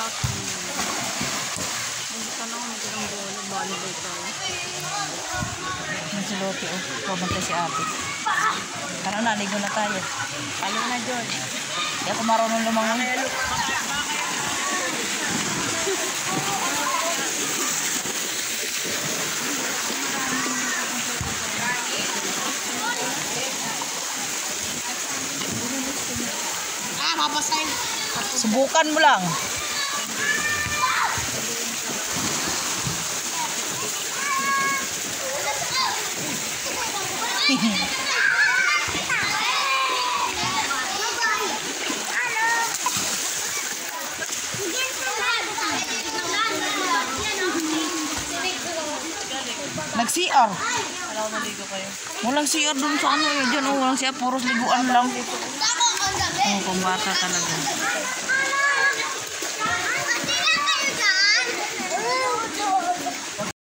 lahat. Hindi ka na ako magandang bola. Volleyball tayo. Yan si Lotte, oh. Pumunta si ate. Tara na, ligo na tayo. Ano na, John? Hindi ako marunong lumangon. Mabasahin. Subukan mo lang. Nag-CR. Alam mo, naligo kayo. Walang CR dun sa ano yun. Dyan, oh, walang CR. Puros liguan lang. Oh, pambata talaga.